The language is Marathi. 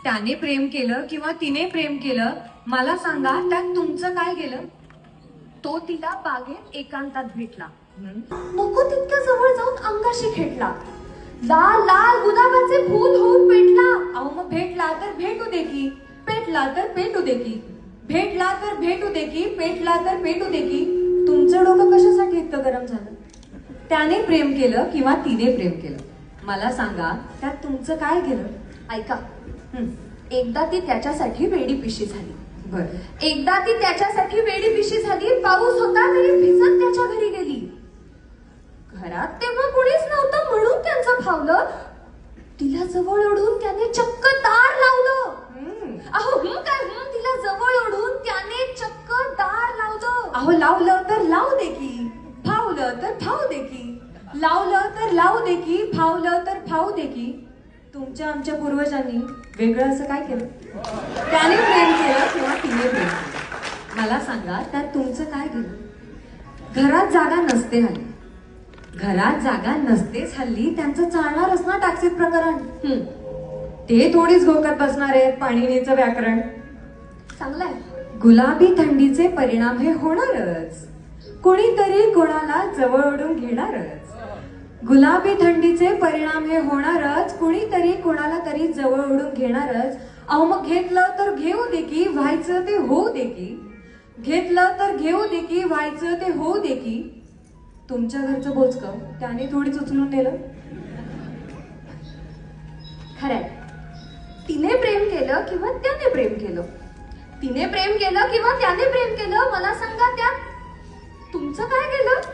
त्याने प्रेम केलं किंवा तिने प्रेम केलं, मला सांगा त्यात तुमचं काय गेलं? तो तिला बागेत एकांतात भेटला, नको तितक्या जवळ जाऊन अंगाशी खेटला, लाल लाल गुलाबाचे फूल होऊन पेटला. अहो मग भेटला तर भेटू दे की, पेटला तर पेटू दे की, भेटला तर भेटू दे की, पेटला तर पेटू दे की. तुमचं डोकं कशासाठी इतकं गरम झालं? त्याने प्रेम केलं किंवा तिने प्रेम केलं, मला सांगा त्यात तुमचं काय गेलं? ऐका, एकदा ती त्याच्यासाठी वेडी पिशी झाली. बरं. एकदा ती त्याच्यासाठी वेडी पिशी झाली. पाऊस होता तरी भिजत त्याच्या घरी गेली. घरात तेव्हा कुणीच नव्हतं म्हणून त्यांचं फावलं. तिला जवळ ओढून त्याने चक्क दार लावलं. अहो काय तिला जवळ ओढून त्याने चक्क दार लावलं. अहो लावलं तर लावू दे की, फावलं तर फावू दे की, लावलं तर लावू दे की, फावलं तर फावू दे की. तुमच्या आमच्या पूर्वजांनी वेगळं असं काय केलं? त्याने प्रेम केलं किंवा तिने प्रेम केलं, मला सांगा त्यात तुमचं काय गेलं? घरात जागा नसते हल्ली, घरात जागा नसतेच हल्ली, त्यांचं चालणारच ना टॅक्सीत प्रकरण. ते थोडीच घोकत बसणार आहेत पाणिनीचं व्याकरण. चांगलंय. गुलाबी थंडीचे परिणाम हे होणारच, कोणीतरी कोणाला जवळ ओढून घेणारच. गुलाबी थंडीचे परिणाम हे होणारच, कुणीतरी कोणाला तरी जवळ ओढून घेणारच. अहो मग घेतलं तर घेऊ दे की, व्हायचं ते होऊ दे की, घेतलं तर घेऊ दे की, व्हायचं ते होऊ दे की. तुमच्या घरचं बोचकं त्याने थोडीच उचलून नेलं. खरंय, तिने प्रेम केलं किंवा त्याने प्रेम केलं, तिने प्रेम केलं किंवा त्याने प्रेम केलं, मला सांगा त्यात तुमचं काय गेलं?